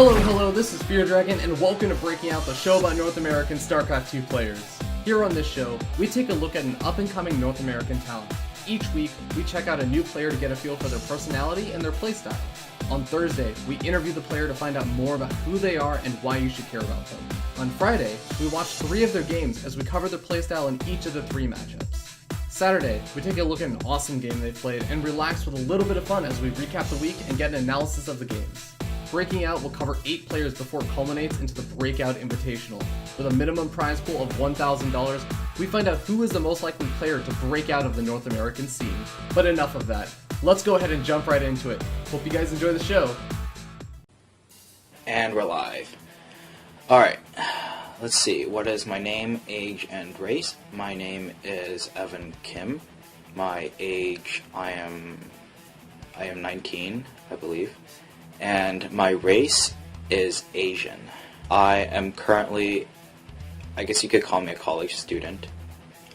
Hello, this is Fear Dragon, and welcome to Breaking Out, the show about North American StarCraft II players. Here on this show, we take a look at an up-and-coming North American talent. Each week, we check out a new player to get a feel for their personality and their playstyle. On Thursday, we interview the player to find out more about who they are and why you should care about them. On Friday, we watch 3 of their games as we cover their playstyle in each of the 3 matchups. Saturday, we take a look at an awesome game they played and relax with a little bit of fun as we recap the week and get an analysis of the games. Breaking Out will cover 8 players before it culminates into the Breakout Invitational. With a minimum prize pool of $1,000, we find out who is the most likely player to break out of the North American scene. But enough of that. Let's go ahead and jump right into it. Hope you guys enjoy the show. And we're live. Alright, let's see. What is my name, age, and race? My name is Evan Kim. My age, I am 19, I believe. And my race is Asian. I am currently, I guess you could call me a college student.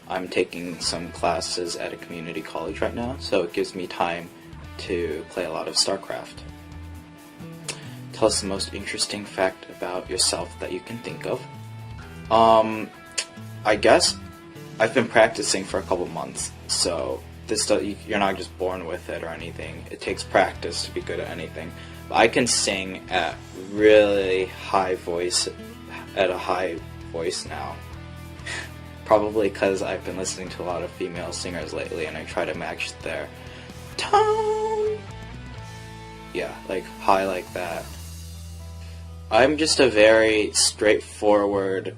I'm taking some classes at a community college right now, so it gives me time to play a lot of StarCraft. Tell us the most interesting fact about yourself that you can think of. I guess I've been practicing for a couple months, so you're not just born with it or anything. It takes practice to be good at anything. I can sing at really high voice, at a high voice now. Probably because I've been listening to a lot of female singers lately and I try to match their tone. Yeah, like high like that. I'm just a very straightforward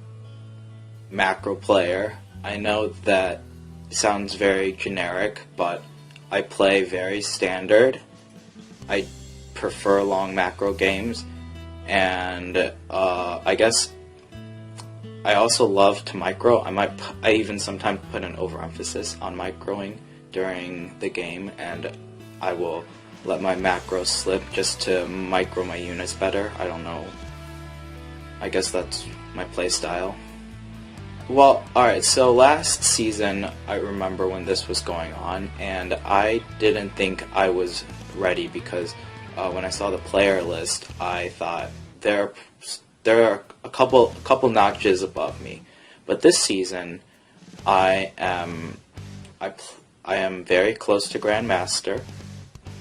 macro player. I know that sounds very generic, but I play very standard. I prefer long macro games, and I guess I also love to micro. I even sometimes put an overemphasis on microing during the game, and I will let my macro slip just to micro my units better. I don't know. I guess that's my play style. Well, alright, so last season, I remember when this was going on, and I didn't think I was ready because when I saw the player list, I thought there are a couple notches above me. But this season, I am very close to Grandmaster,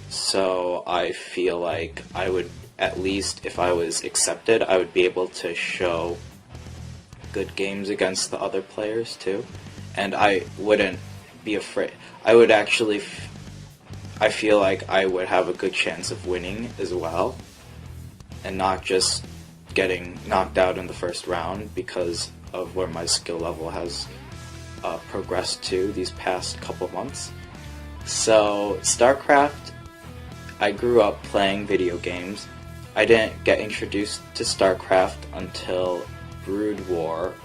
so I feel like I would, at least if I was accepted, I would be able to show good games against the other players too, and I wouldn't be afraid. I feel like I would have a good chance of winning as well, and not just getting knocked out in the first round because of where my skill level has progressed to these past couple months. So StarCraft, I grew up playing video games. I didn't get introduced to StarCraft until Brood War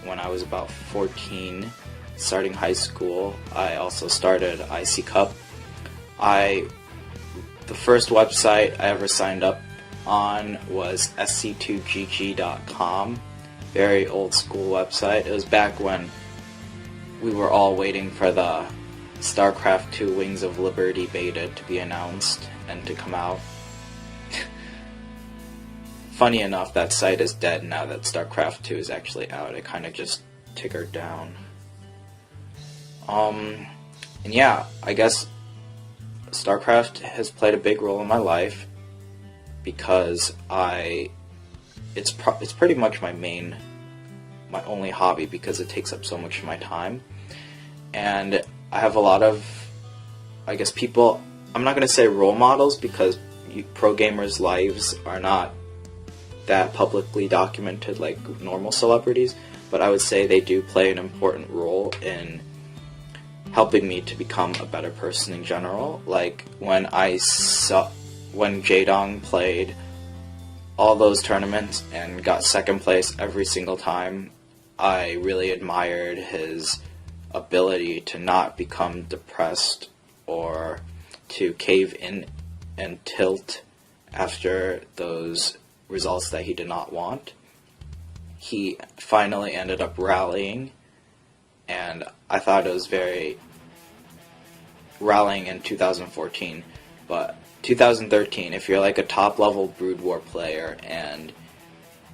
when I was about 14, starting high school. I also started IC Cup. The first website I ever signed up on was sc2gg.com. Very old school website. It was back when we were all waiting for the StarCraft II Wings of Liberty beta to be announced and to come out. Funny enough, that site is dead now that StarCraft II is actually out. It kind of just tickered down. And yeah, I guess StarCraft has played a big role in my life because it's pretty much my only hobby because it takes up so much of my time. And I have a lot of, I guess, people, I'm not going to say role models because pro gamers' lives are not that publicly documented like normal celebrities, but I would say they do play an important role in helping me to become a better person in general. Like when Jaedong played all those tournaments and got second place every single time, I really admired his ability to not become depressed or to cave in and tilt after those results that he did not want. He finally ended up rallying, and I thought it was very rallying in 2014, but 2013, if you're like a top level Brood War player and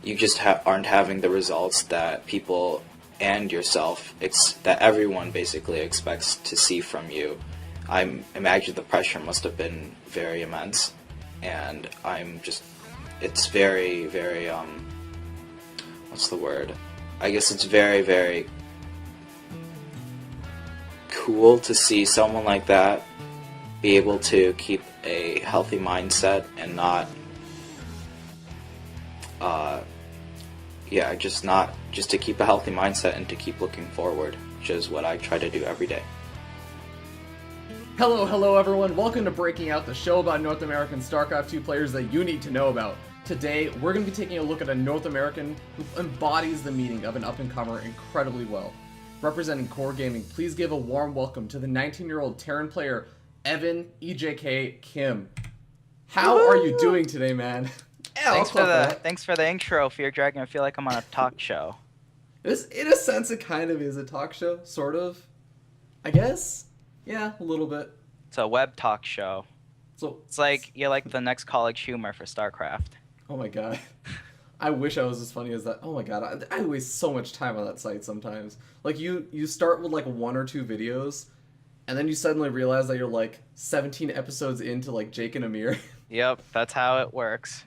you just aren't having the results that people and yourself, that everyone basically expects to see from you, I imagine the pressure must have been very immense. And it's very, very, what's the word? I guess it's very, very cool to see someone like that be able to keep a healthy mindset and not, just to keep a healthy mindset and to keep looking forward, which is what I try to do every day. Hello everyone, welcome to Breaking Out, the show about North American StarCraft 2 players that you need to know about. Today, we're going to be taking a look at a North American who embodies the meaning of an up-and-comer incredibly well. Representing Core Gaming, please give a warm welcome to the 19-year-old Terran player, Evan EJK Kim. How are you doing today, man? Thanks for the intro, Fear Dragon. I feel like I'm on a talk show. In a sense, it kind of is a talk show, sort of. I guess? Yeah, a little bit. It's a web talk show. So it's like you're like the next College Humor for StarCraft. Oh my god. I wish I was as funny as that. Oh my god, I waste so much time on that site sometimes. Like, you start with like one or two videos, and then you suddenly realize that you're like 17 episodes into like Jake and Amir. Yep, that's how it works.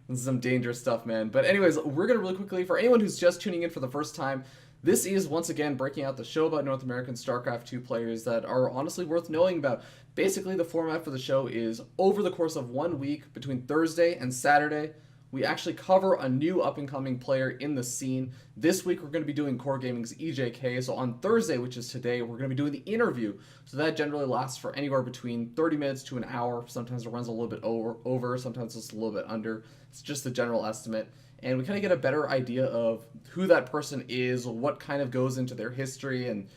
This is some dangerous stuff, man. But anyways, we're going to really quickly, for anyone who's just tuning in for the first time, this is, once again, Breaking Out, the show about North American StarCraft 2 players that are honestly worth knowing about. Basically, the format for the show is, over the course of 1 week, between Thursday and Saturday, we actually cover a new up-and-coming player in the scene. This week, we're going to be doing Core Gaming's EJK. So on Thursday, which is today, we're going to be doing the interview. So that generally lasts for anywhere between 30 minutes to an hour. Sometimes it runs a little bit over, sometimes it's a little bit under. It's just a general estimate. And we kind of get a better idea of who that person is, what kind of goes into their history, and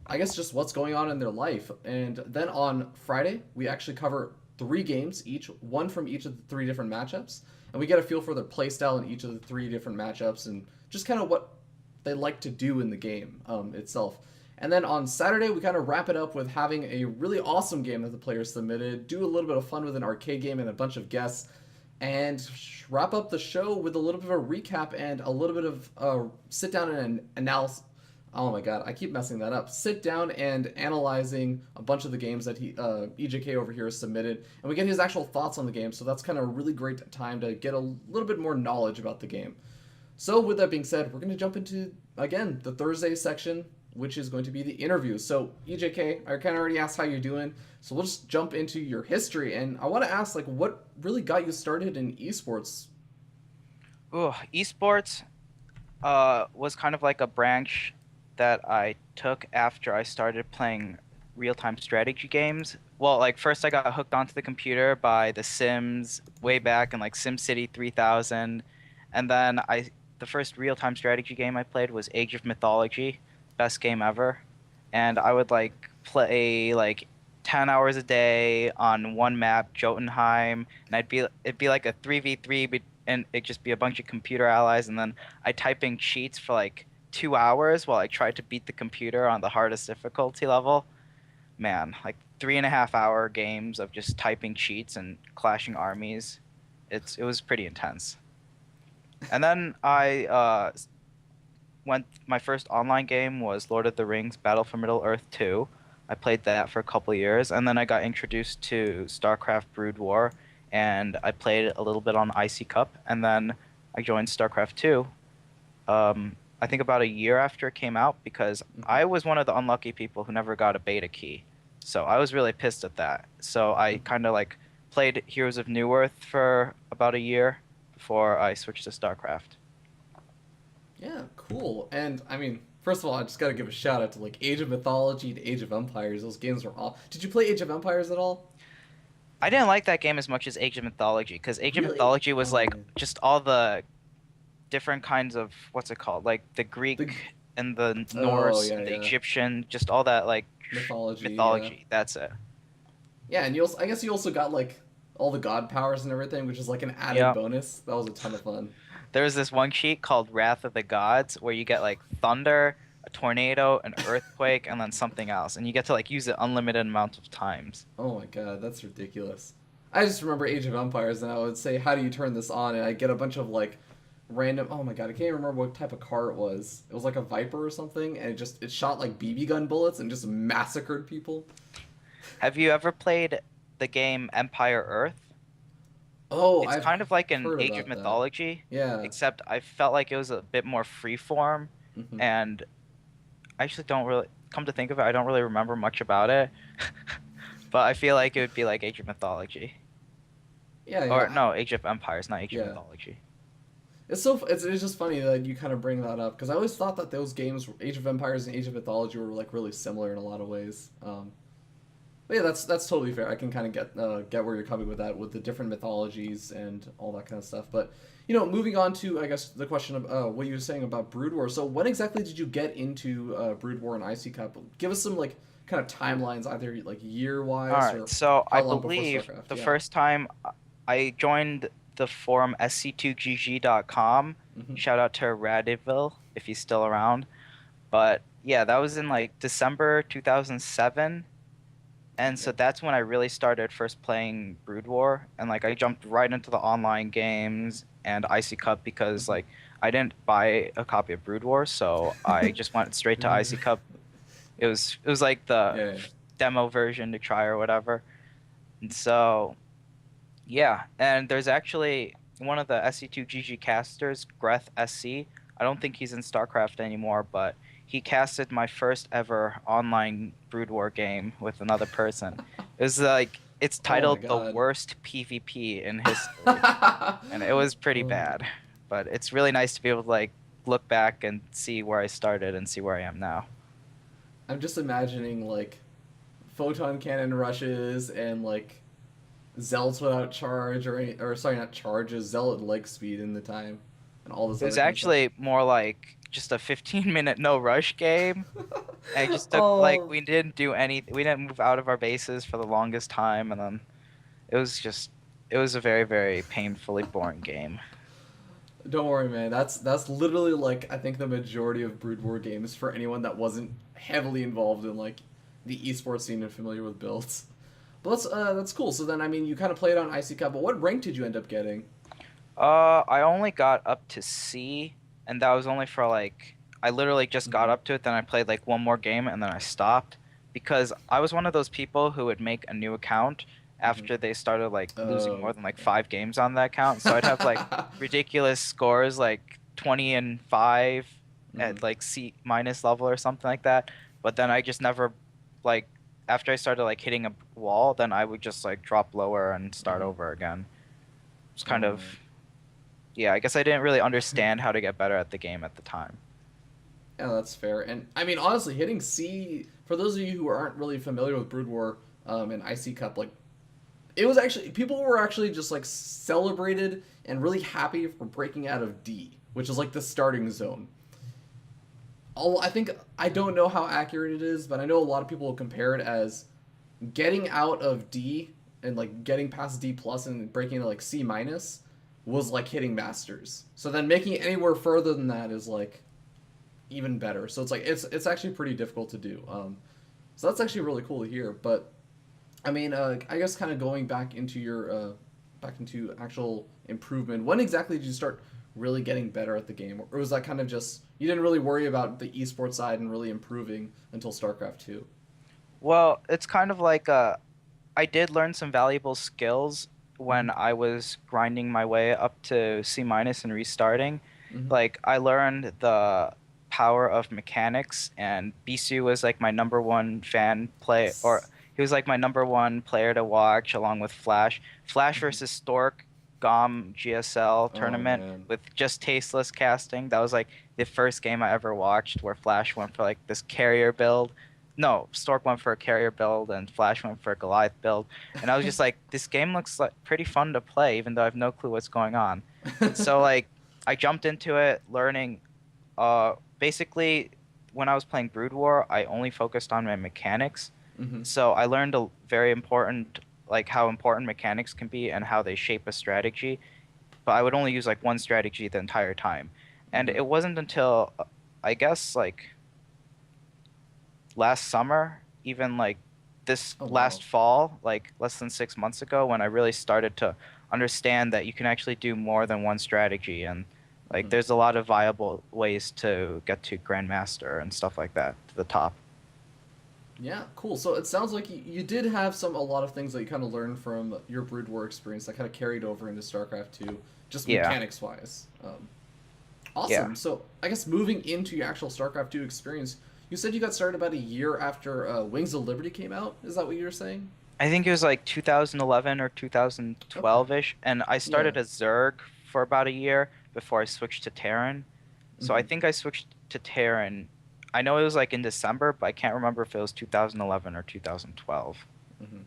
I guess just what's going on in their life. And then on Friday, we actually cover 3 games each, one from each of the 3 different matchups. And we get a feel for their playstyle in each of the 3 different matchups and just kind of what they like to do in the game itself. And then on Saturday, we kind of wrap it up with having a really awesome game that the players submitted, do a little bit of fun with an arcade game and a bunch of guests, and wrap up the show with a little bit of a recap and a little bit of sit down and analysis. Oh my god, I keep messing that up. Sit down and analyzing a bunch of the games that EJK over here has submitted, and we get his actual thoughts on the game, so that's kind of a really great time to get a little bit more knowledge about the game. So with that being said, we're going to jump into, again, the Thursday section, which is going to be the interview. So EJK, I kind of already asked how you're doing, so we'll just jump into your history, and I want to ask, like, what really got you started in esports? Esports was kind of like a branch that I took after I started playing real-time strategy games. Well, like, first I got hooked onto the computer by The Sims way back in like SimCity 3000, and then the first real-time strategy game I played was Age of Mythology, best game ever, and I would like play like 10 hours a day on one map, Jotunheim, and it'd be like a 3v3, and it'd just be a bunch of computer allies, and then I'd type in cheats for like 2 hours while I tried to beat the computer on the hardest difficulty level. Man, like 3.5 hour games of just typing cheats and clashing armies. It was pretty intense. And then my first online game was Lord of the Rings Battle for Middle-earth 2. I played that for a couple years, and then I got introduced to StarCraft Brood War, and I played a little bit on IC Cup, and then I joined StarCraft 2. I think about a year after it came out, because I was one of the unlucky people who never got a beta key. So I was really pissed at that. So I kind of like played Heroes of Newerth for about a year before I switched to StarCraft. Yeah, cool. And I mean, first of all, I just got to give a shout out to like Age of Mythology and Age of Empires. Those games were all. Did you play Age of Empires at all? I didn't like that game as much as Age of Mythology, because Age of Mythology was like just all the different kinds of, what's it called, like the Greek and the Norse and the Egyptian, just all that like mythology. Yeah. That's it. Yeah, and I guess you also got like all the god powers and everything, which is like an added bonus. That was a ton of fun. There was this one cheat called Wrath of the Gods where you get like thunder, a tornado, an earthquake, and then something else, and you get to like use it unlimited amount of times. Oh my god, that's ridiculous. I just remember Age of Empires, and I would say, "How do you turn this on?" And I get a bunch of like random. Oh my god, I can't even remember what type of car it was. It was like a Viper or something, and it shot like BB gun bullets and just massacred people. Have you ever played the game Empire Earth? Oh, It's I've kind of like an heard Age of about that. Mythology, Yeah. except I felt like it was a bit more freeform, Hmm. and I actually don't really come to think of it. I don't really remember much about it, but I feel like it would be like Age of Mythology, Yeah, or yeah, no, Age of Empires, not Age of yeah. Mythology. It's just funny that you kind of bring that up because I always thought that those games, Age of Empires and Age of Mythology, were like really similar in a lot of ways. But yeah, that's totally fair. I can kind of get where you're coming with that, with the different mythologies and all that kind of stuff. But moving on to I guess the question of what you were saying about Brood War. So when exactly did you get into Brood War and Icy Cup? Give us some like kind of timelines, either like year All wise right, or so how I long before believe StarCraft. the Yeah. first time I joined the forum sc2gg.com. Hmm. Shout out to Radiville if he's still around. But yeah, that was in like December 2007. And so Okay. that's when I really started first playing Brood War, and like I jumped right into the online games and Icy Cup because Hmm. like I didn't buy a copy of Brood War, so I just went straight to Icy Cup. It was like the Yeah. demo version to try or whatever. And so yeah, and there's actually one of the SC2GG casters, Greth SC. I don't think he's in StarCraft anymore, but he casted my first ever online Brood War game with another person. It was like it's Oh my titled the god. worst PvP in history, and it was pretty Oh, bad. But it's really nice to be able to like look back and see where I started and see where I am now. I'm just imagining like photon cannon rushes and like zealots without charge or sorry, not charges, zealot leg speed in the time and all this It was other kind of stuff. actually more like just a 15-minute no rush game. I just took like Oh, we didn't do any we didn't move out of our bases for the longest time, and then it was just it was a very, very painfully boring game. don't worry, man. That's literally like I think the majority of Brood War games for anyone that wasn't heavily involved in like the esports scene and familiar with builds. But that's cool. So then I mean you kind of played on Icy Cup, but what rank did you end up getting? I only got up to C, and that was only for like I literally just got Hmm. up to it, then I played like one more game and then I stopped because I was one of those people who would make a new account Hmm. after they started like losing Oh. more than like 5 games on that account. So I'd have like ridiculous scores like 20 and 5 Hmm. at like C minus level or something like that. But then I just never like after I started like hitting a wall, then I would just like drop lower and start Hmm. over again. It's kind Oh of man. yeah, I guess I didn't really understand how to get better at the game at the time. Yeah, that's fair. And I mean, honestly, hitting C for those of you who aren't really familiar with Brood War and IC Cup, like it was actually people were actually just like celebrated and really happy for breaking out of D, which is like the starting zone. I think I don't know how accurate it is, but I know a lot of people will compare it as getting out of D and like getting past D plus and breaking to like C minus was like hitting masters. So then making it anywhere further than that is like even better. So it's like it's actually pretty difficult to do. So that's actually really cool to hear. But I mean, I guess kind of going back into your back into actual improvement. When exactly did you start really getting better at the game, or was that kind of just you didn't really worry about the esports side and really improving until StarCraft two? Well, it's kind of like I did learn some valuable skills Mm-hmm. when I was grinding my way up to C minus and restarting. Mm-hmm. Like I learned the power of mechanics, and Bisu was like my number one fan play, or Yes. he was like my number one player to watch along with Flash. Flash Mm-hmm. versus Stork GOM GSL Oh tournament man. with just tasteless casting. That was like the first game I ever watched where Flash went for like this carrier build. No, Stork went for a carrier build and Flash went for a Goliath build. And I was just like, this game looks like pretty fun to play, even though I have no clue what's going on. And so like I jumped into it learning basically when I was playing Brood War, I only focused on my mechanics. Mm-hmm. So I learned a very important like how important mechanics can be and how they shape a strategy. But I would only use like one strategy the entire time. And Mm-hmm. it wasn't until I guess like last summer, even like this Oh wow. last fall, like less than 6 months ago, when I really started to understand that you can actually do more than one strategy, and like Hmm. there's a lot of viable ways to get to Grandmaster and stuff like that to the top. Yeah, cool. So it sounds like you did have a lot of things that you kind of learned from your Brood War experience that kind of carried over into StarCraft 2, just Yeah, mechanics wise. yeah. Awesome. So I guess moving into your actual StarCraft 2 experience, you said you got started about a year after Wings of Liberty came out. Is that what you were saying? I think it was like 2011 or Okay. 2012-ish, and I Yeah. started as Zerg for about a year before I switched to Terran. So I Hmm. think I switched to Terran. I know it was like in December, but I can't remember if it was 2011 or 2012. Hmm.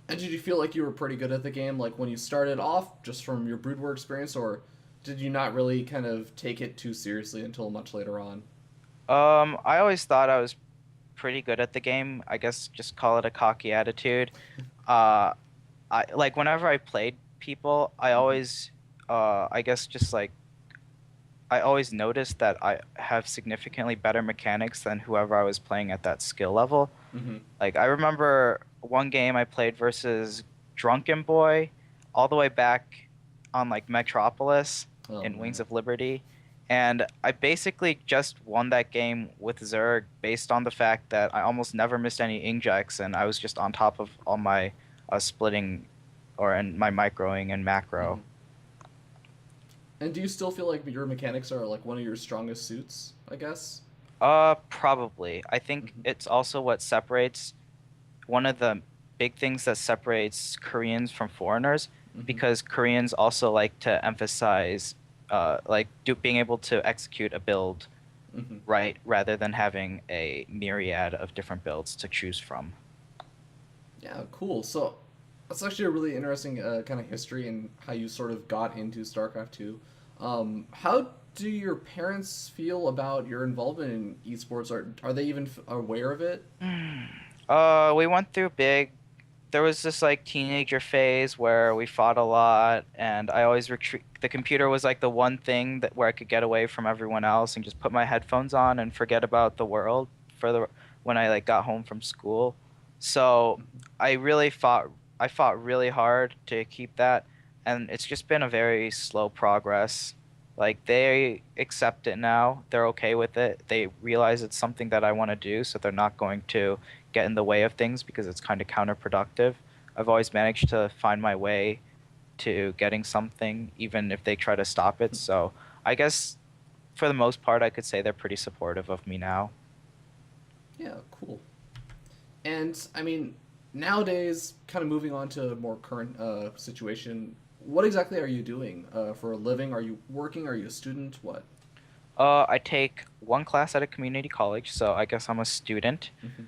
And did you feel like you were pretty good at the game, like when you started off, just from your Brood War experience, or did you not really kind of take it too seriously until much later on? I always thought I was pretty good at the game. I guess just call it a cocky attitude. Uh, I like whenever I played people, I Hmm. always, I guess just like I always noticed that I have significantly better mechanics than whoever I was playing at that skill level. Hmm. Like I remember one game I played versus Drunken Boy all the way back on like Metropolis Oh in Wings man. of Liberty. And I basically just won that game with Zerg based on the fact that I almost never missed any injects and I was just on top of all my splitting or and my microing and macro. Hmm. And do you still feel like your mechanics are like one of your strongest suits? I guess. Probably. I think Hmm. it's also what separates one of the big things that separates Koreans from foreigners Hmm. because Koreans also like to emphasize being able to execute a build Hmm. right rather than having a myriad of different builds to choose from. Yeah, cool. So that's actually a really interesting kind of history and how you sort of got into StarCraft 2. How do your parents feel about your involvement in esports? Are they even aware of it? We went through big. There was this like teenager phase where we fought a lot, and I always retreat. The computer was like the one thing that where I could get away from everyone else and just put my headphones on and forget about the world for the when I like got home from school. So I really fought. I fought really hard to keep that, and it's just been a very slow progress. Like they accept it now. They're okay with it. They realize it's something that I want to do, so they're not going to get in the way of things because it's kind of counterproductive. I've always managed to find my way to getting something, even if they try to stop it. So I guess for the most part, I could say they're pretty supportive of me now. Yeah, cool. And I mean, nowadays, kind of moving on to a more current situation, what exactly are you doing for a living? Are you working? Are you a student? What? I take one class at a community college, so I guess I'm a student. Hmm.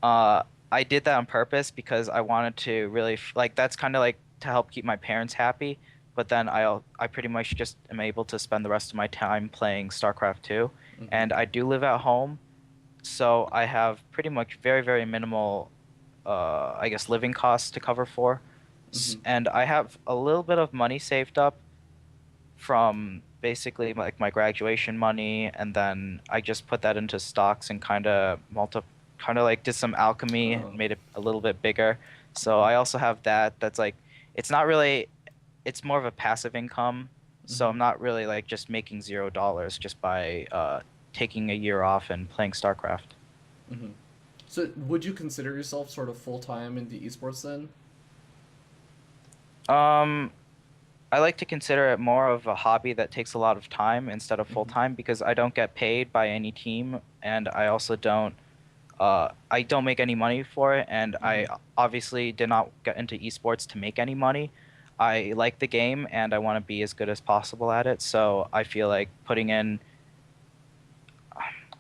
Uh, I did that on purpose because I wanted to really like that's kind of like to help keep my parents happy. But then I pretty much just am able to spend the rest of my time playing StarCraft 2, Hmm. and I do live at home, so I have pretty much very minimal, I guess, living costs to cover for, Hmm. and I have a little bit of money saved up from basically like my graduation money, and then I just put that into stocks and kind of like did some alchemy and Oh. made it a little bit bigger. So Hmm. I also have that. That's like it's not really it's more of a passive income. So Hmm. I'm not really like just making $0 just by taking a year off and playing StarCraft. Hmm. So, would you consider yourself sort of full time in the esports then? Um, I like to consider it more of a hobby that takes a lot of time instead of full Hmm. time because I don't get paid by any team and I don't make any money for it, and Hmm. I obviously did not get into esports to make any money. I like the game and I want to be as good as possible at it, so I feel like putting in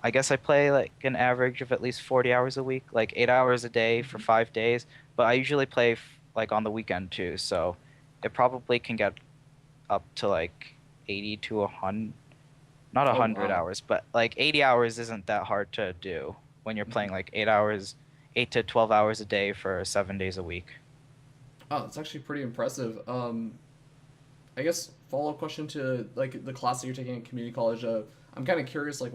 I guess I play like an average of at least 40 hours a week, like 8 hours a day for Hmm. 5 days, but I usually play like on the weekend too, so it probably can get up to like 80 to 100, not Oh 100 wow. hours, but like 80 hours isn't that hard to do when you're Hmm. playing like 8 hours, 8 to 12 hours a day for 7 days a week. Oh, it's actually pretty impressive. I guess follow up question to like the class that you're taking at community college. I'm kind of curious, like,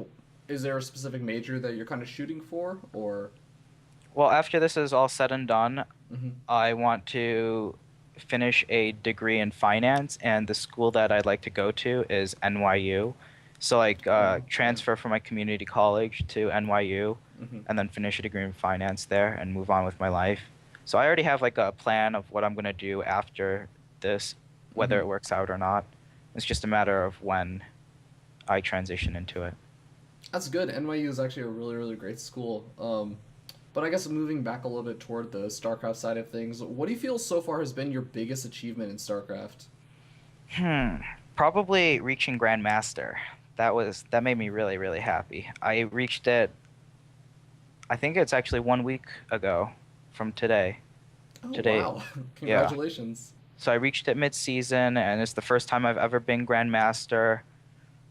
is there a specific major that you're kind of shooting for, or? Well, after this is all said and done, Hmm. I want to finish a degree in finance, and the school that I'd like to go to is NYU. So, like, Oh, yeah. transfer from my community college to NYU, Hmm. and then finish a degree in finance there and move on with my life. So, I already have like a plan of what I'm gonna do after this, whether Hmm. it works out or not. It's just a matter of when I transition into it. That's good. NYU is actually a really, really great school. But I guess moving back a little bit toward the StarCraft side of things, what do you feel so far has been your biggest achievement in StarCraft? Hmm. Probably reaching Grandmaster. That made me really, really happy. I reached it. I think it's actually 1 week ago from today. Oh, Today, wow. yeah. Congratulations. So I reached it mid-season, and it's the first time I've ever been Grandmaster.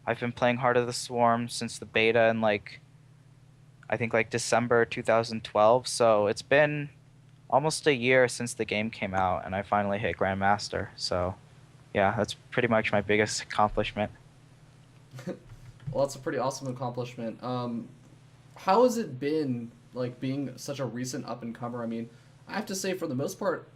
I've been playing Heart of the Swarm since the beta in like I think like December 2012. So it's been almost a year since the game came out, and I finally hit Grandmaster. So yeah, that's pretty much my biggest accomplishment. Well, that's a pretty awesome accomplishment. How has it been, like, being such a recent up and comer? I mean, I have to say, for the most part,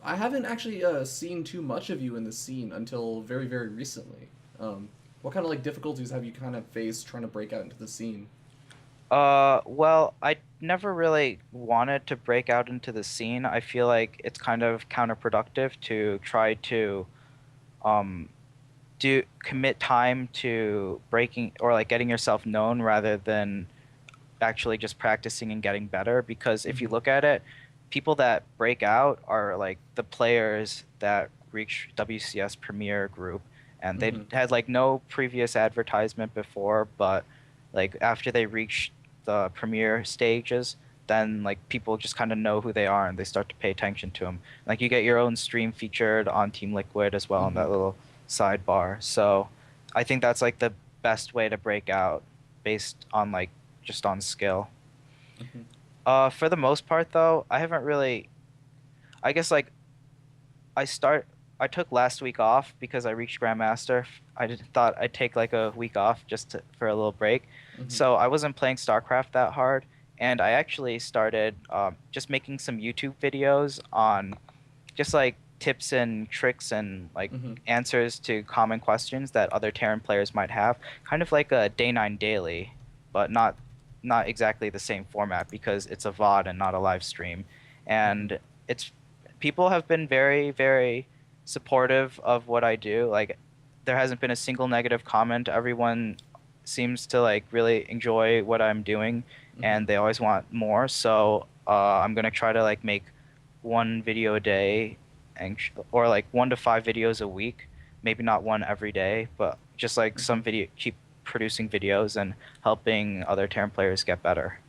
I haven't actually seen too much of you in the scene until very, very recently. What kind of like difficulties have you kind of faced trying to break out into the scene? Well, I never really wanted to break out into the scene. I feel like it's kind of counterproductive to try to um do commit time to breaking or like getting yourself known rather than actually just practicing and getting better, because if you Hmm. look at it, people that break out are like the players that reach WCS Premier Group, and they Hmm. had like no previous advertisement before, but like after they reach the Premier stages, then like people just kind of know who they are and they start to pay attention to them. Like you get your own stream featured on Team Liquid as well in Hmm. that little sidebar. So I think that's like the best way to break out based on like just on skill. Hmm. For the most part, though, I haven't really. I guess like I start. I took last week off because I reached Grandmaster. Thought I'd take like a week off for a little break. Hmm. So I wasn't playing StarCraft that hard, and I actually started just making some YouTube videos on just like tips and tricks and like Hmm. answers to common questions that other Terran players might have. Kind of like a Day 9 daily, but not exactly the same format because it's a VOD and not a live stream. Hmm. And it's people have been very, very supportive of what I do. Like there hasn't been a single negative comment. Everyone seems to like really enjoy what I'm doing Hmm. and they always want more. So I'm gonna try to like make one video a day or like 1 to 5 videos a week. Maybe not one every day, but just like Hmm. some video, keep producing videos and helping other Terran players get better.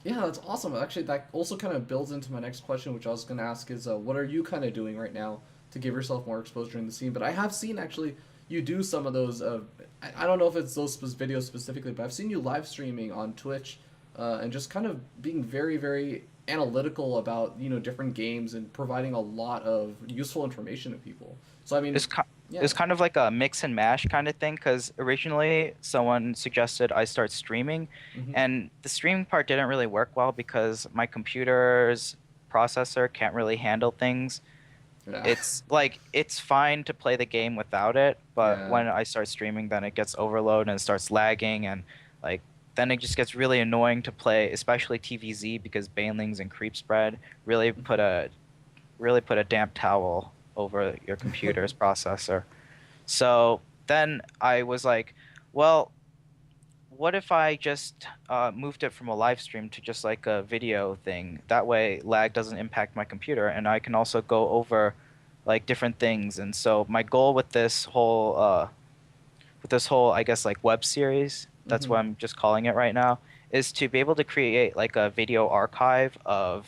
Yeah, that's awesome. Actually, that also kind of builds into my next question, which I was going to ask is, what are you kind of doing right now to give yourself more exposure in the scene? But I have seen actually you do some of those. I don't know if it's those videos specifically, but I've seen you live streaming on Twitch, and just kind of being very, very analytical about different games and providing a lot of useful information to people. So I mean, It's ki- yeah. it's kind of like a mix and mash kind of thing because originally someone suggested I start streaming, Hmm. and the streaming part didn't really work well because my computer's processor can't really handle things. Yeah. It's like it's fine to play the game without it, but Yeah. when I start streaming, then it gets overload and it starts lagging, and like then it just gets really annoying to play, especially TVZ because banelings and creep spread really put a damp towel over your computer's processor. So then I was like, well, what if I just moved it from a live stream to just like a video thing? That way, lag doesn't impact my computer, and I can also go over like different things. And so my goal with this whole, I guess, like web series, that's Hmm. what I'm just calling it right now, is to be able to create like a video archive of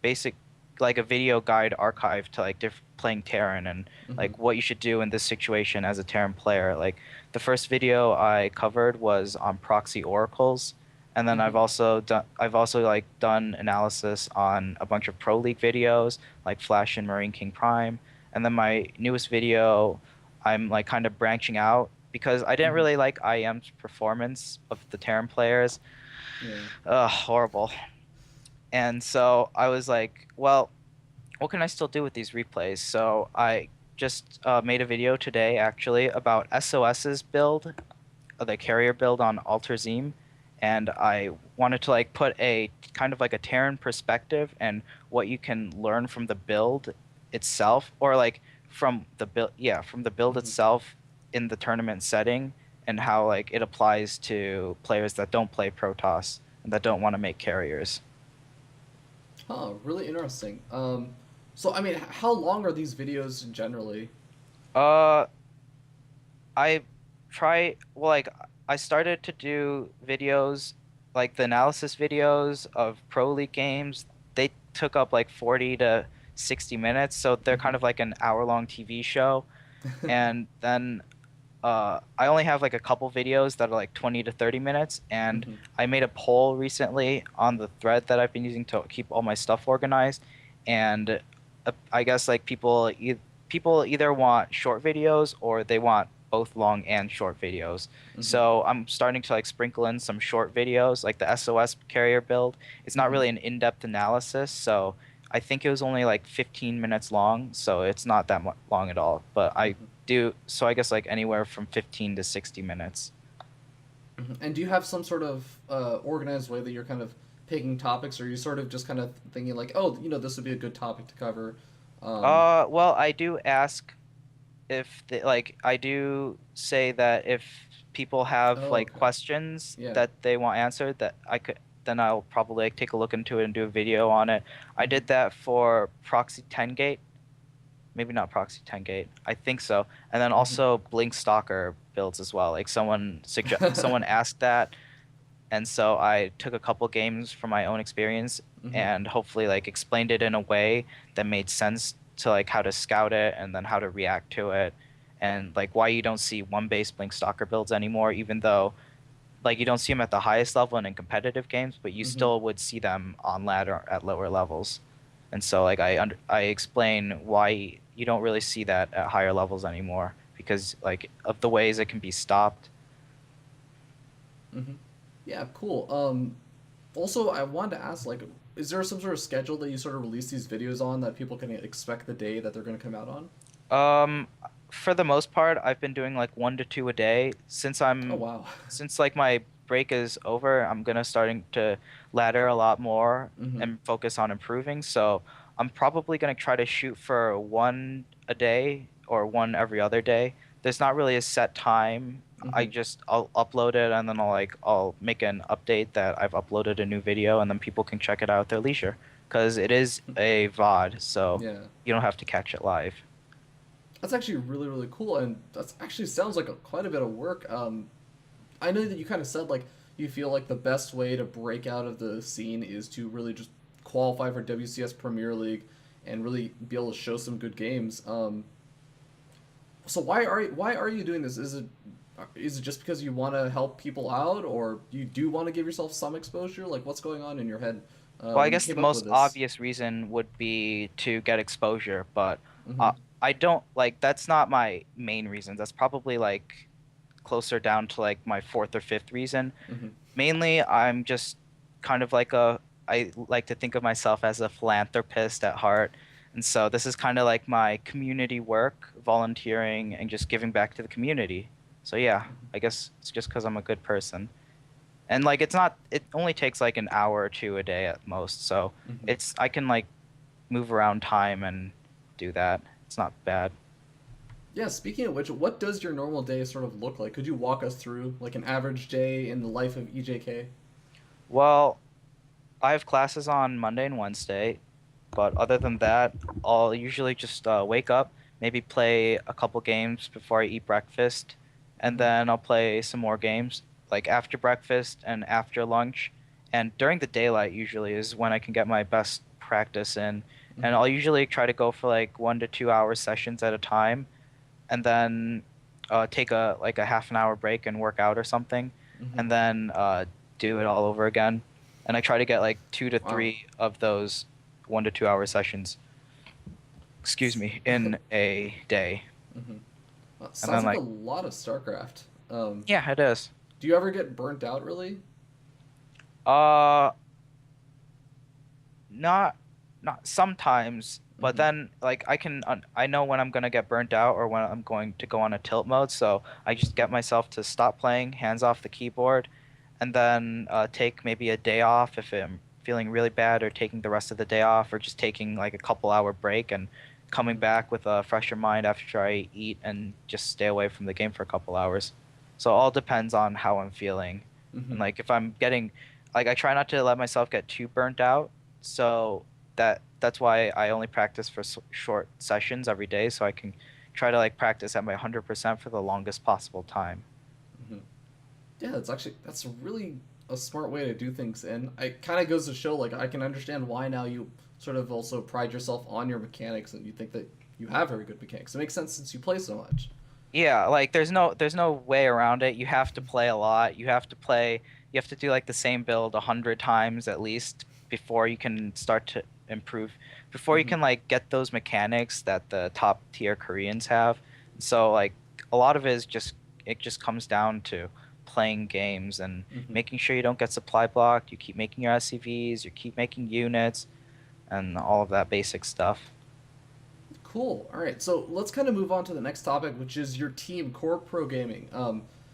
basic, like a video guide archive to like playing Terran and Hmm. like what you should do in this situation as a Terran player. Like the first video I covered was on proxy oracles, and then Hmm. I've also like done analysis on a bunch of Pro League videos like Flash and Marine King Prime, and then my newest video I'm like kind of branching out because I didn't Hmm. really like IEM's performance of the Terran players. Yeah. Horrible. And so I was like, well, what can I still do with these replays? So I just made a video today actually about SOS's build, the carrier build on Alterzim, and I wanted to like put a kind of like a Terran perspective and what you can learn from the build itself, or like from the build, yeah, from the build Hmm. itself in the tournament setting, and how like it applies to players that don't play Protoss and that don't want to make carriers. Huh. Really interesting. So I mean, how long are these videos generally? Uh, I like I started to do videos like the analysis videos of Pro League games. They took up like 40 to 60 minutes, so they're kind Hmm. of like an hour-long TV show. And then I only have like a couple videos that are like 20 to 30 minutes, and Hmm. I made a poll recently on the thread that I've been using to keep all my stuff organized, and I guess like people either want short videos or they want both long and short videos. Hmm. So I'm starting to like sprinkle in some short videos, like the SOS carrier build. It's not Hmm. really an in-depth analysis, so I think it was only like 15 minutes long, so it's not that long at all. But I Hmm. do so I guess like anywhere from 15 to 60 minutes. Hmm. And do you have some sort of organized way that you're kind of picking topics, or are you sort of just kind of thinking like, oh, this would be a good topic to cover? Um, Well, I do ask if like I do say that if people have oh, like okay. questions Yeah. that they want answered, that I could then I'll probably like take a look into it and do a video on it. I Hmm. did that for Proxy 10 Gate, maybe not Proxy 10 Gate, I think so, and then Hmm. also Blink Stalker builds as well. Like someone asked that, and so I took a couple games from my own experience Hmm. and hopefully like explained it in a way that made sense to like how to scout it and then how to react to it, and like why you don't see one base blink stalker builds anymore, even though like you don't see them at the highest level and in competitive games, but you Hmm. still would see them on ladder at lower levels. And so like I explain why you don't really see that at higher levels anymore because like of the ways it can be stopped. Hmm. Yeah, cool. Also, I wanted to ask, like, is there some sort of schedule that you sort of release these videos on that people can expect the day that they're going to come out on? Um, for the most part, I've been doing like 1 to 2 a day Oh, wow. since like my break is over. I'm gonna starting to ladder a lot more Hmm. and focus on improving. So I'm probably gonna try to shoot for one a day or one every other day. There's not really a set time. Hmm. I'll upload it and then I'll make an update that I've uploaded a new video and then people can check it out at their leisure because it is a VOD, so Yeah. you don't have to catch it live. That's actually really, really cool, and that's actually sounds like quite a bit of work. I know that you kind of said, like, you feel like the best way to break out of the scene is to really just qualify for WCS Premier League and really be able to show some good games. So why are you doing this? Is it just because you want to help people out, or you do want to give yourself some exposure? Like, what's going on in your head Well, I when you guess the came up most with this? obvious reason would be to get exposure, but Mm-hmm. uh, I don't like that's not my main reason. That's probably like closer down to like my fourth or fifth reason. Mm-hmm. Mainly, I'm just kind of like I like to think of myself as a philanthropist at heart. And so this is kind of like my community work, volunteering and just giving back to the community. So yeah, I guess it's just because I'm a good person. And like it only takes like an hour or two a day at most. So Mm-hmm. it's I can like move around time and do that. It's not bad. Yeah. Speaking of which, what does your normal day sort of look like? Could you walk us through like an average day in the life of EJK? Well, I have classes on Monday and Wednesday, but other than that, I'll usually just wake up, maybe play a couple games before I eat breakfast, and Mm-hmm. then I'll play some more games like after breakfast and after lunch. And during the daylight usually is when I can get my best practice in. And Mm-hmm. I'll usually try to go for like 1 to 2 hour sessions at a time, and then take a half an hour break and work out or something, Mm-hmm. and then do it all over again. And I try to get like two to Wow. three of those 1 to 2 hour sessions, excuse me, in a day. Mm-hmm. And Sounds then like a like, lot of StarCraft. yeah, it is. Do you ever get burnt out really? Uh, not not sometimes, but Hmm. then like I know when I'm gonna get burnt out or when I'm going to go on a tilt mode, so I just Hmm. get myself to stop playing, hands off the keyboard, and then take maybe a day off if I'm feeling really bad, or taking the rest of the day off, or just taking like a couple hour break and coming Hmm. back with a fresher mind after I eat and just stay away from the game for a couple hours. So it all depends on how I'm feeling. And Hmm. like if I'm getting like I try not to let myself get too burnt out, so that's why I only practice for short sessions every day, so I can try to like practice at my 100% for the longest possible time. Hmm. Yeah, that's really a smart way to do things, and it kind of goes to show like I can understand why now you sort of also pride yourself on your mechanics, and you think that you have very good mechanics. It makes sense since you play so much. Yeah, like there's no way around it. You have to play a lot. You have to do like the same build 100 times at least before you can start to improve, before you Hmm. can like get those mechanics that the top tier Koreans have. So like a lot of it just comes down to playing games and Hmm. making sure you don't get supply blocked, you keep making your SCVs, you keep making units and all of that basic stuff. Cool. All right, so let's kind of move on to the next topic, which is your team, Core Pro Gaming.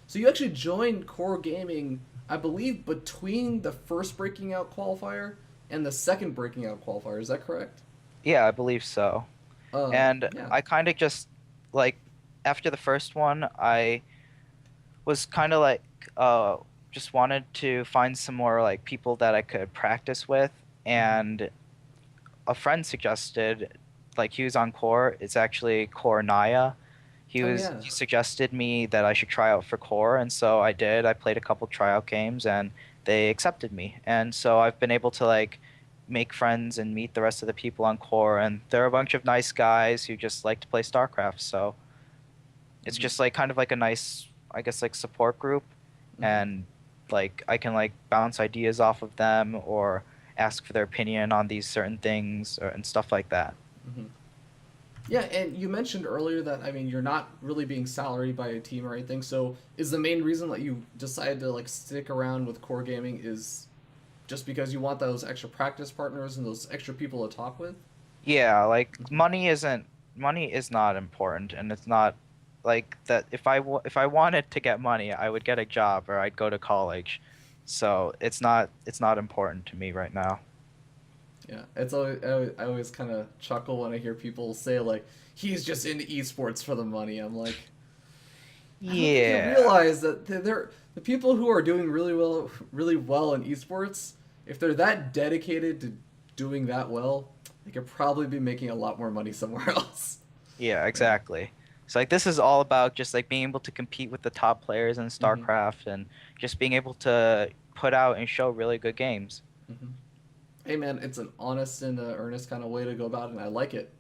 So you actually joined Core Gaming, I believe, between the first Breaking Out qualifier and the second Breaking Out qualifier. Is that correct? Yeah, I believe so. And Yeah. I kind of just like after the first one, I was kind of like uh just wanted to find some more like people that I could practice with, Hmm. and a friend suggested like he was on core. It's actually core Naya. Oh yeah. He suggested me that I should try out for core, and so I did. I played a couple tryout games and they accepted me. And so I've been able to like make friends and meet the rest of the people on core, and they're a bunch of nice guys who just like to play StarCraft. So it's Hmm. just like kind of like a nice, I guess, like support group, Hmm. and like I can like bounce ideas off of them or ask for their opinion on these certain things and stuff like that. Hmm. Yeah, and you mentioned earlier that I mean you're not really being salaried by a team or anything. So is the main reason that you decided to like stick around with Core Gaming is just because you want those extra practice partners and those extra people to talk with? Yeah, like Hmm. money is not important, and it's not like that. If I wanted to get money, I would get a job or I'd go to college. So it's not important to me right now. Yeah, I always kind of chuckle when I hear people say like he's just into esports for the money. I'm like, I don't think you Yeah. realize that they're the people who are doing really well in esports. If they're that dedicated to doing that well, they could probably be making a lot more money somewhere else. Yeah, Yeah. exactly. So like this is all about just like being able to compete with the top players in Hmm. StarCraft and just being able to put out and show really good games. Hmm. Hey man, it's an honest and earnest kind of way to go about it, and I like it.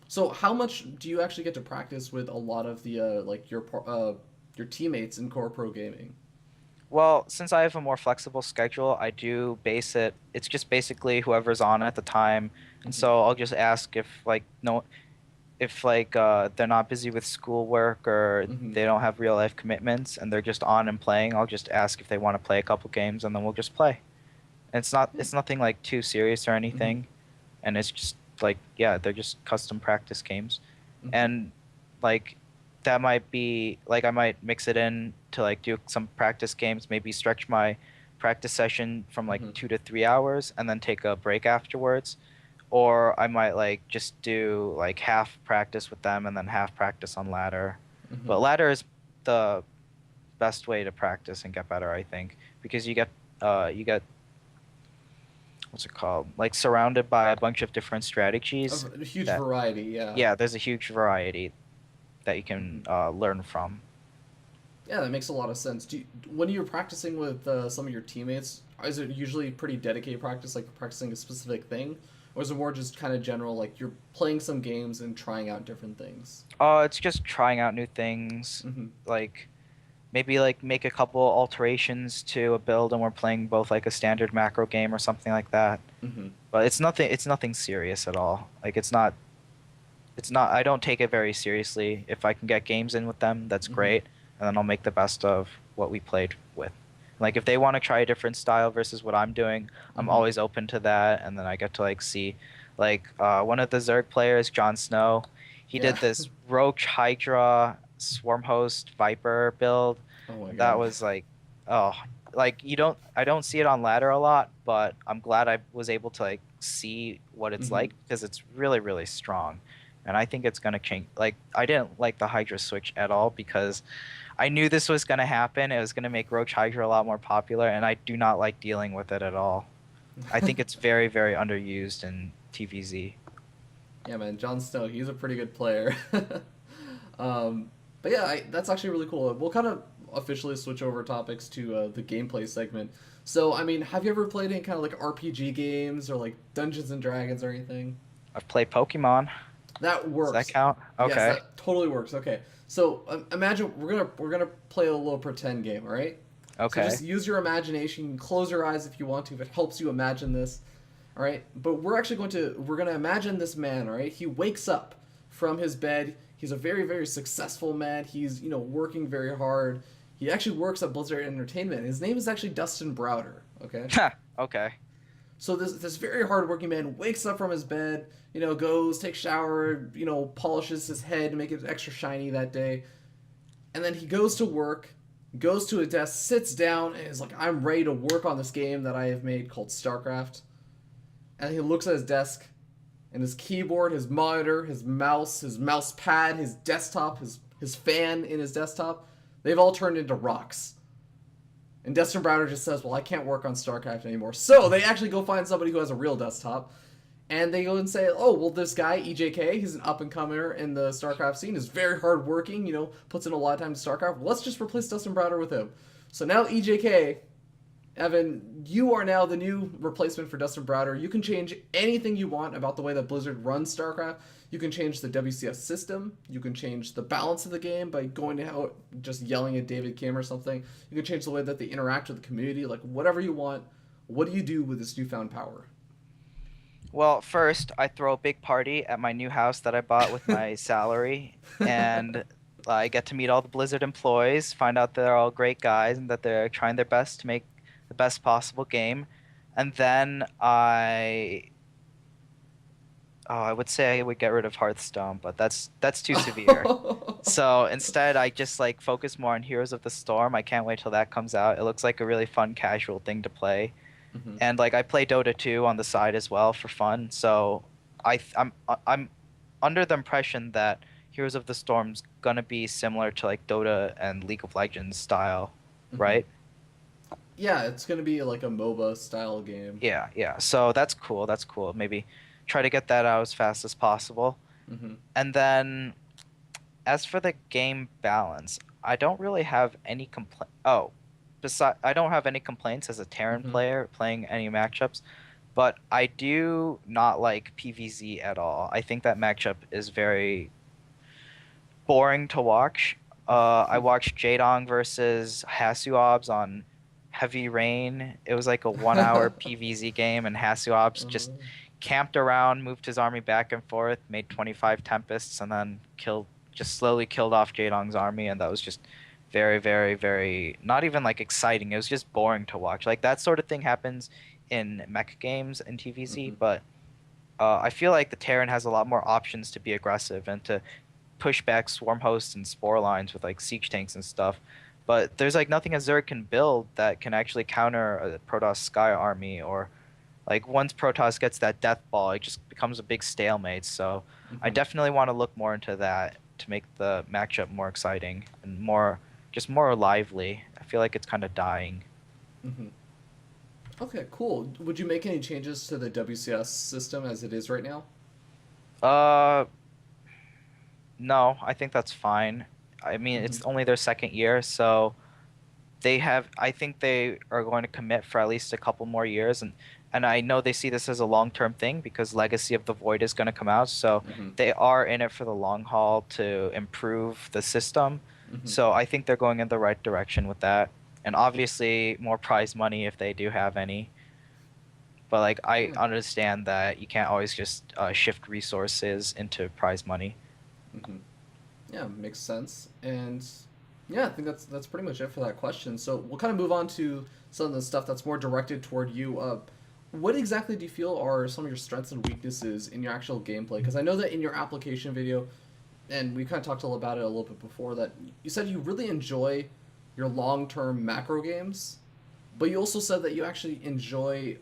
So how much do you actually get to practice with a lot of the your teammates in Core Pro Gaming? Well, since I have a more flexible schedule, I do base it. It's just basically whoever's on at the time, and Hmm. so I'll just ask if like no, if like they're not busy with schoolwork or Hmm. they don't have real life commitments and they're just on and playing. I'll just ask if they want to play a couple games, and then we'll just play. And Yeah. it's nothing like too serious or Hmm. anything, and it's just like yeah, they're just custom practice games, Hmm. and like that might be like I might mix it in to like do some practice games, maybe stretch my practice session from like Hmm. 2 to 3 hours and then take a break afterwards, or I might like just do like half practice with them and then half practice on ladder. Hmm. But ladder is the best way to practice and get better, I think, because you get what's it called? Like surrounded by a bunch of different strategies A huge that variety, yeah. yeah, there's a huge variety that you can Hmm. learn from. Yeah, that makes a lot of sense. When you're practicing with some of your teammates, is it usually pretty dedicated practice, like practicing a specific thing, or is it more just kind of general, like you're playing some games and trying out different things? It's just trying out new things, Hmm. like maybe like make a couple alterations to a build and we're playing both like a standard macro game or something like that. Hmm. But it's nothing. It's nothing serious at all. Like it's not. it's not. I don't take it very seriously. If I can get games in with them, that's Hmm. great, and then I'll make the best of what we played with. Like if they want to try a different style versus what I'm doing, I'm Hmm. always open to that, and then I get to like see, like one of the Zerg players, Jon Snow, he Yeah. did this Roach Hydra Swarm Host Viper build. Oh my That god. was like, oh, like I don't see it on ladder a lot, but I'm glad I was able to like see what it's Hmm. like because it's really really strong, and I think it's gonna change. Like I didn't like the Hydra switch at all because I knew this was gonna happen. It was gonna make Roach Hydra a lot more popular, and I do not like dealing with it at all. I think it's very very underused in TVZ. Yeah, man, Jon Snow, he's a pretty good player. um, but yeah, that's actually really cool. We'll kind of officially switch over topics to the gameplay segment. So, I mean, have you ever played any kind of like RPG games or like Dungeons and Dragons or anything? I've played Pokemon. That Does that works. count? Yes, Okay. that totally works. Okay, so imagine we're gonna play a little pretend game, all right? So Okay. just use your imagination. Close your eyes if you want to, if it helps you imagine this. All right, but we're gonna imagine this man. All right, he wakes up from his bed. He's a very very successful man. He's working very hard. He actually works at Blizzard Entertainment. His name is actually Dustin Browder. Okay, Okay. so this very hardworking man wakes up from his bed. Goes takes shower. Polishes his head to make it extra shiny that day, and then he goes to work. Goes to a desk, sits down, and is like, "I'm ready to work on this game that I have made called StarCraft." And he looks at his desk and his keyboard, his monitor, his mouse pad, his desktop, his fan in his desktop, they've all turned into rocks. And Dustin Browner just says, "Well, I can't work on StarCraft anymore." So they actually go find somebody who has a real desktop, and they go and say, "Oh, well, this guy EJK, he's an up and comer in the StarCraft scene, is very hardworking. Puts in a lot of time in StarCraft. Well, let's just replace Dustin Browner with him." So now EJK, Evan, you are now the new replacement for Dustin Browder. You can change anything you want about the way that Blizzard runs StarCraft. You can change the WCS system. You can change the balance of the game by going to how just yelling at David Kim or something. You can change the way that they interact with the community, like whatever you want. What do you do with this newfound power? Well, first, I throw a big party at my new house that I bought with my salary, and I get to meet all the Blizzard employees, find out they're all great guys and that they're trying their best to make the best possible game. And then I would say I would get rid of Hearthstone, but that's too severe. So instead, I just like focus more on Heroes of the Storm. I can't wait till that comes out. It looks like a really fun, casual thing to play. Mhm. And like I play Dota 2 on the side as well for fun. So I'm under the impression that Heroes of the Storm's gonna be similar to like Dota and League of Legends style, Mhm. right? Yeah, it's gonna be like a MOBA style game. Yeah, yeah. So that's cool. That's cool. Maybe try to get that out as fast as possible. Hmm. And then as for the game balance, I don't really have any complaint. Oh, I don't have any complaints as a Terran Hmm. player playing any matchups. But I do not like PVZ at all. I think that matchup is very boring to watch. I watched Jadong versus Hasuobs on Heavy Rain. It was like a 1 hour PVZ game, and Hasuobs just camped around, moved his army back and forth, made 25 Tempests, and then just slowly killed off Jadong's army, and that was just very, very, very not even like exciting. It was just boring to watch. Like that sort of thing happens in mech games and TVZ, Hmm. but I feel like the Terran has a lot more options to be aggressive and to push back swarm hosts and spore lines with like siege tanks and stuff. But there's like nothing a Zerg can build that can actually counter a Protoss Sky army, or like once Protoss gets that death ball, it just becomes a big stalemate. So I Hmm. definitely want to look more into that to make the matchup more exciting and more lively. I feel like it's kind of dying. Hmm. Okay, cool. Would you make any changes to the WCS system as it is right now? Uh, no, I think that's fine. I mean, Hmm. it's only their second year, so I think they are going to commit for at least a couple more years, and I know they see this as a long-term thing because Legacy of the Void is going to come out, so Hmm. they are in it for the long haul to improve the system. Hmm. So I think they're going in the right direction with that. And obviously more prize money if they do have any. But like I Yeah. understand that you can't always just shift resources into prize money. Hmm. Yeah, makes sense. And yeah, I think that's pretty much it for that question. So we'll kind of move on to some of the stuff that's more directed toward you. What exactly do you feel are some of your strengths and weaknesses in your actual gameplay? Because I know that in your application video, and we kind of talked about it a little bit before, that you said you really enjoy your long-term macro games, but you also said that you actually enjoy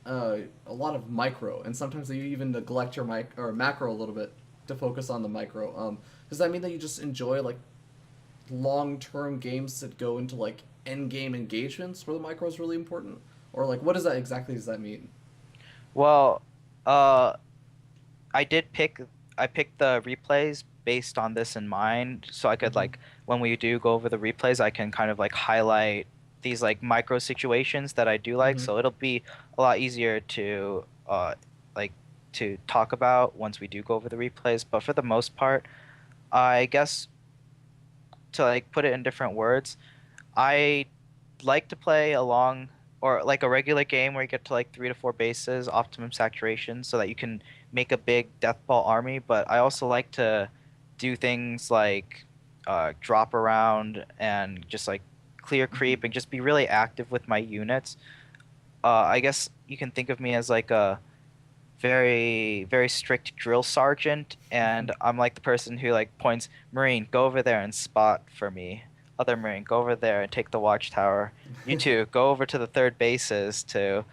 a lot of micro, and sometimes that you even neglect your macro a little bit to focus on the micro. Does that mean that you just enjoy like long-term games that go into like end game engagements where the micro is really important, or like what does that exactly does that mean? Well, uh, I did pick I picked the replays based on this in mind, so I could Mm-hmm. like when we do go over the replays, I can kind of like highlight these like micro situations that I do like, Mm-hmm. so it'll be a lot easier to like to talk about once we do go over the replays. But for the most part, I guess to like put it in different words, I like to play along or like a regular game where you get to like 3 to 4 bases, optimum saturation, so that you can make a big death ball army. But I also like to do things like drop around and just like clear Mm-hmm. creep and just be really active with my units. I guess you can think of me as like a very strict drill sergeant, Mm-hmm. and I'm like the person who like points, Marine, go over there and spot for me. Other Marine, go over there and take the watchtower. You two, go over to the third bases to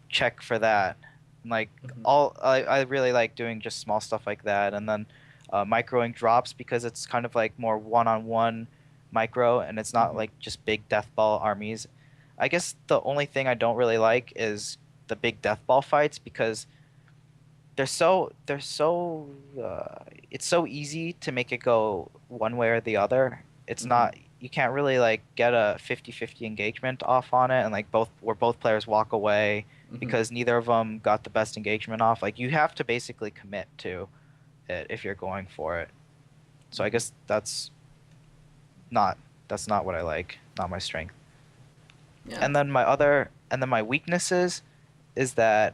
check for that. And, like Mm-hmm. I really like doing just small stuff like that, and then microing drops because it's kind of like more one-on-one micro, and it's not Mm-hmm. like just big death ball armies. I guess the only thing I don't really like is the big death ball fights because they're so it's so easy to make it go one way or the other. It's Mm-hmm. not you can't really like get a 50-50 engagement off on it and like both players walk away Mm-hmm. because neither of them got the best engagement off. Like you have to basically commit to it if you're going for it. So I Mm-hmm. guess not that's not what I like, not my strength. Yeah. And then my weaknesses is that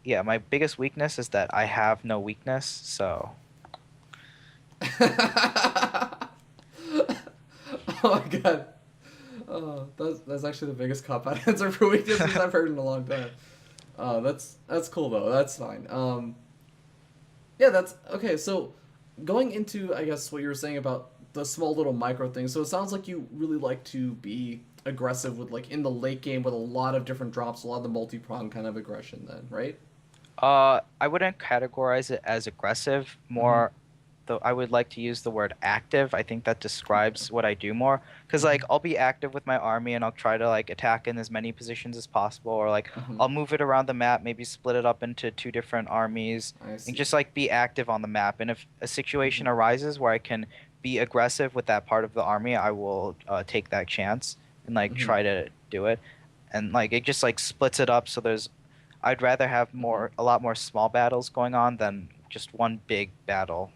yeah, my biggest weakness is that I have no weakness, so Oh my god. Oh, that's actually the biggest cop out answer for weaknesses I've heard in a long time. That's cool though. That's fine. Yeah, that's okay. So, going into I guess what you were saying about the small little micro things. So it sounds like you really like to be aggressive with like in the late game with a lot of different drops, a lot of the multi prong kind of aggression. Then, right? I wouldn't categorize it as aggressive, Mm-hmm. more though I would like to use the word active. I think that Okay. describes what I do more. Because Mm-hmm. like I'll be active with my army and I'll try to like attack in as many positions as possible, or like Mm-hmm. I'll move it around the map, maybe split it up into two different armies I and see. just like be active on the map. And if a Mm-hmm. situation arises where I can be aggressive with that part of the army, I will take that chance and like Mm-hmm. try to do it. And like it just like splits it up so there's I'd rather have Mm-hmm. a lot more small battles going on than just one big battle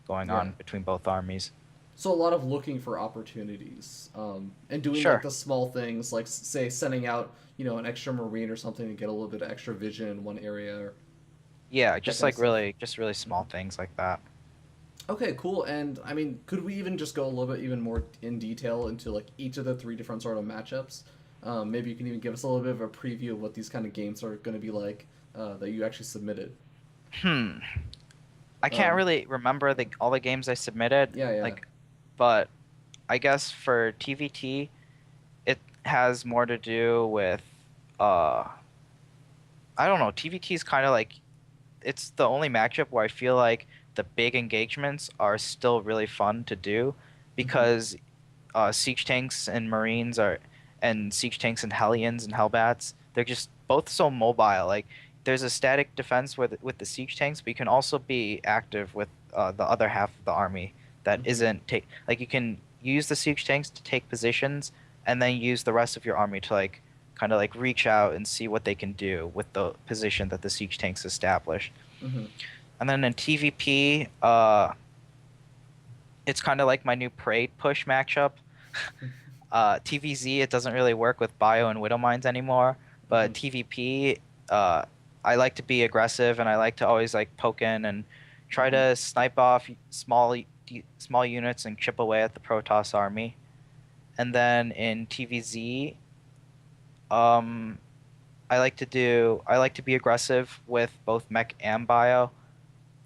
going Yeah. on between both armies. So a lot of looking for opportunities, and doing like Sure. the small things, like say sending out an extra marine or something to get a little bit of extra vision in one area, or Yeah, that just kind of like stuff. just really small things like that. Okay, cool. And I mean, could we even just go a little bit even more in detail into like each of the three different sort of matchups? Maybe you can even give us a little bit of a preview of what these kind of games are going to be like that you actually submitted. Hmm. I can't Um, really remember the all the games I submitted, yeah, yeah. like, but I guess for TVT, it has more to do with, uh, I don't know. TVT is kind of like it's the only matchup where I feel like the big engagements are still really fun to do Mm-hmm. because siege tanks and marines are and siege tanks and hellions and hellbats they're just both so mobile. Like there's a static defense with the siege tanks, but you can also be active with the other half of the army that Mm-hmm. isn't take like you can use the siege tanks to take positions and then use the rest of your army to like kind of like reach out and see what they can do with the position that the siege tanks established. Mm-hmm. And then in TVP, it's kind of like my new Parade push matchup. TVZ, it doesn't really work with Bio and Widow Mines anymore, Mm-hmm. but TVP, uh, I like to be aggressive, and I like to always like poke in and try Hmm. to snipe off small units and chip away at the Protoss army. And then in TVZ, um, I like to be aggressive with both mech and bio.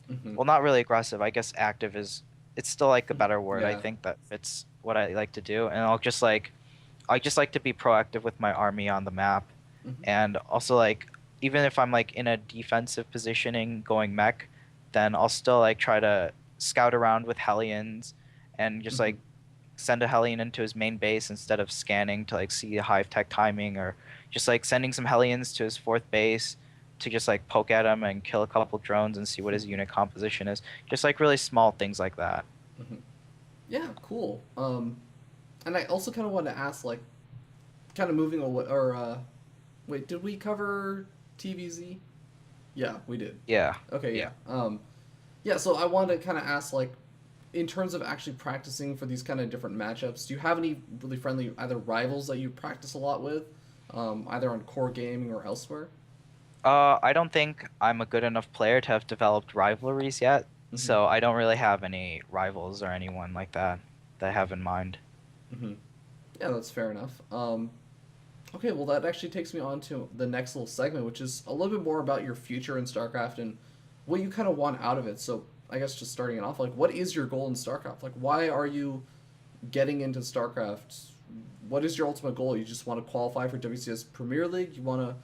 Hmm. Well, not really aggressive. I guess active is it's still like a better word. I Yeah. think that fits what I like to do, and I just like to be proactive with my army on the map, Hmm. and also like even if I'm like in a defensive positioning going mech, then I'll still like try to scout around with Hellions and just Hmm. like send a Hellion into his main base instead of scanning to like see the hive tech timing, or just like sending some Hellions to his fourth base to just like poke at him and kill a couple drones and see what his unit composition is. Just like really small things like that. Hmm. Yeah, cool. And I also kind of wanted to ask, like, kind of moving away, or wait, did we cover TVZ? Yeah, we did. Yeah. Okay, yeah. Yeah. Yeah. So I wanted to kind of ask, like, in terms of actually practicing for these kind of different matchups, do you have any really friendly either rivals that you practice a lot with, either on core gaming or elsewhere? I don't think I'm a good enough player to have developed rivalries yet, Mm-hmm. so I don't really have any rivals or anyone like that I have in mind. Mm-hmm. Yeah, that's fair enough. Okay, well, that actually takes me on to the next little segment, which is a little bit more about your future in StarCraft and what you kind of want out of it. So, I guess just starting it off, like, what is your goal in StarCraft? Like, why are you getting into StarCraft? What is your ultimate goal? You just want to qualify for WCS Premier League? You want to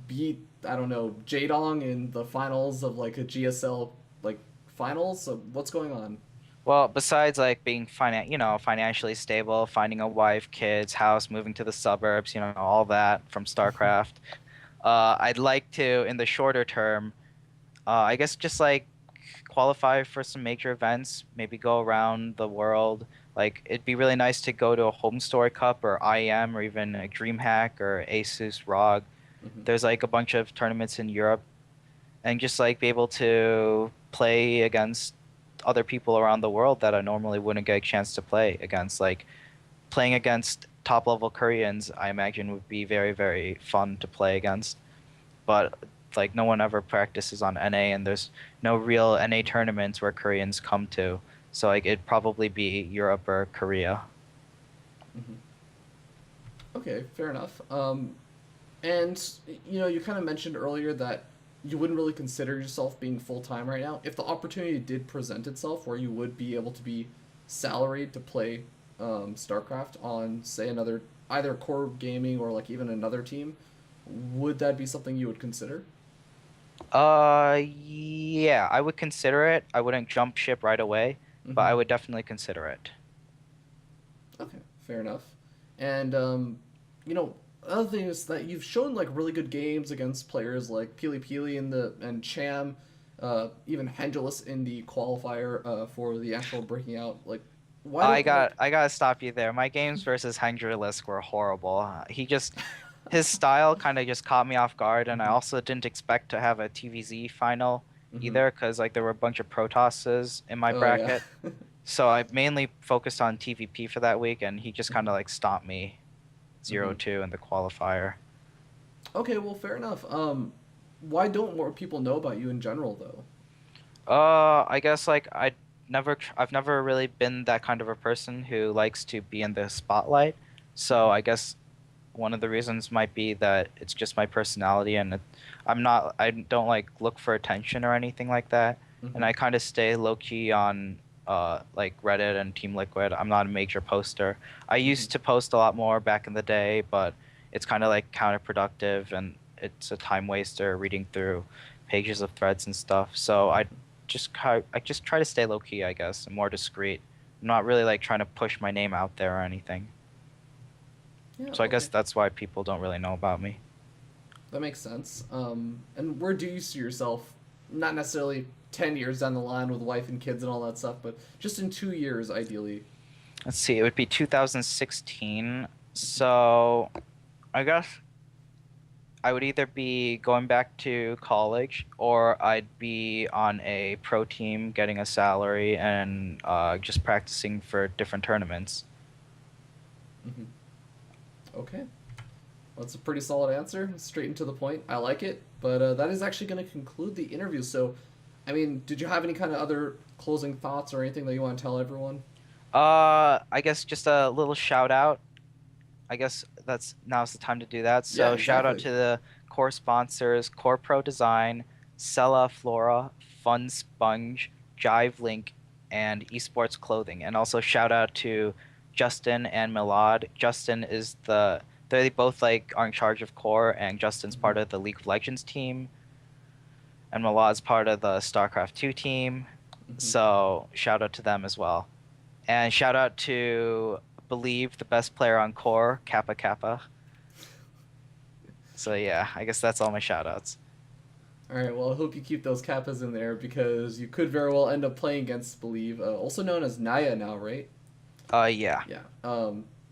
beat, I don't know, Jadong in the finals of like a GSL like finals? So, what's going on? Well, besides like being financially stable, finding a wife, kids, house, moving to the suburbs, all that from StarCraft, I'd like to, in the shorter term, I guess just like qualify for some major events, maybe go around the world. Like it'd be really nice to go to a Home Story Cup or IEM or even a DreamHack or Asus ROG. Hmm. There's like a bunch of tournaments in Europe, and just like be able to play against other people around the world that I normally wouldn't get a chance to play against. Like playing against top level Koreans, I imagine would be very, very fun to play against. But like no one ever practices on NA, and there's no real NA tournaments where Koreans come to. So like it'd probably be Europe or Korea. Hmm. Okay, fair enough. And you kind of mentioned earlier that you wouldn't really consider yourself being full time right now. If the opportunity did present itself, where you would be able to be salaried to play StarCraft on, say, another either core gaming or like even another team, would that be something you would consider? Yeah, I would consider it. I wouldn't jump ship right away, but Mm-hmm. I would definitely consider it. Okay, fair enough. And you know, other thing is that you've shown like really good games against players like Peely Peely and Cham, even Hendrillus in the qualifier for the actual breaking out. Like, why don't like? I gotta stop you there. My games versus Hengirlisk were horrible. His style kind of just caught me off guard, and I Mm-hmm. also didn't expect to have a TVZ final Mm-hmm. either, because like there were a bunch of Protosses in my Oh yeah. bracket. So I mainly focused on TVP for that week, and he just kind Mm-hmm. of like stomped me Mm-hmm. 0-2 in the qualifier. Okay, well, fair enough. Why don't more people know about you in general though? I guess like I've never really been that kind of a person who likes to be in the spotlight. So Mm-hmm. I guess one of the reasons might be that it's just my personality, and I don't like look for attention or anything like that, and Mm-hmm. I kind of stay low key on like Reddit and Team Liquid. I'm not a major poster. I Mm-hmm. used to post a lot more back in the day, but it's kind of like counterproductive, and it's a time waster reading through pages of threads and stuff. So I just try to stay low key, I guess, and more discreet. I'm not really like trying to push my name out there or anything. Yeah. So I guess Okay. that's why people don't really know about me. That makes sense. And where do you see yourself? Not necessarily 10 years down the line with wife and kids and all that stuff, but just in 2 years, ideally. Let's see, it would be 2016. So I guess I would either be going back to college, or I'd be on a pro team getting a salary and just practicing for different tournaments. Hmm. Okay. Well, that's a pretty solid answer. Straight and to the point. I like it. But that is actually going to conclude the interview. So, I mean, did you have any kind of other closing thoughts or anything that you want to tell everyone? I guess just a little shout out. I guess that's now's the time to do that. Yeah, So shout out exactly. to the core sponsors: Core Pro Design, Sella Flora, Fun Sponge, Jive Link, and Esports Clothing. And also shout out to Justin and Milad. Justin is they both like are in charge of Core, and Justin's Mhm. part of the League of Legends team, and Milad's part of the StarCraft 2 team. Mhm. So shout out to them as well. And shout out to Believe, the best player on Core, Kappa Kappa. So yeah, I guess that's all my shout outs. All right. Well, I hope you keep those kappas in there because you could very well end up playing against Believe, also known as Naya now, right? Yeah. Yeah.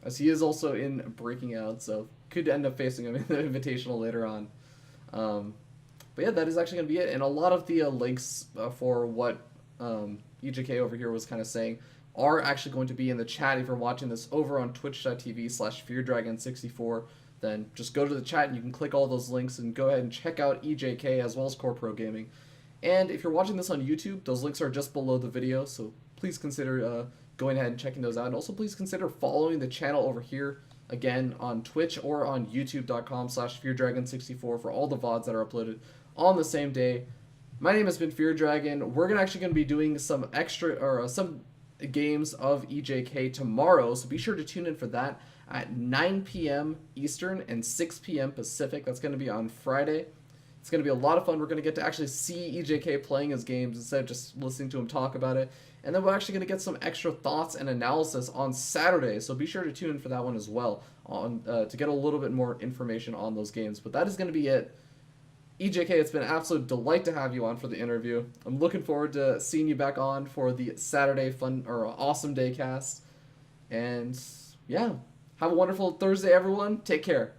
As he is also in Breaking Out, so could end up facing him in the Invitational later on. Um, but yeah, that is actually going to be it. And a lot of the links for what EJK over here was kind of saying are actually going to be in the chat if you're watching this over on twitch.tv/FearDragon64. Then just go to the chat and you can click all those links and go ahead and check out EJK as well as Core Pro Gaming. And if you're watching this on YouTube, those links are just below the video, so please consider going ahead and checking those out. And also please consider following the channel over here, again, on Twitch or on youtube.com/FearDragon64 for all the VODs that are uploaded on the same day. My name has been Fear Dragon. We're actually going to be doing some extra, or some games of EJK tomorrow, so be sure to tune in for that at 9 p.m. Eastern and 6 p.m. Pacific. That's going to be on Friday. It's going to be a lot of fun. We're going to get to actually see EJK playing his games instead of just listening to him talk about it. And then we're actually going to get some extra thoughts and analysis on Saturday, so be sure to tune in for that one as well on to get a little bit more information on those games. But that is going to be it. EJK, it's been an absolute delight to have you on for the interview. I'm looking forward to seeing you back on for the Saturday fun or awesome day cast. And yeah, have a wonderful Thursday, everyone. Take care.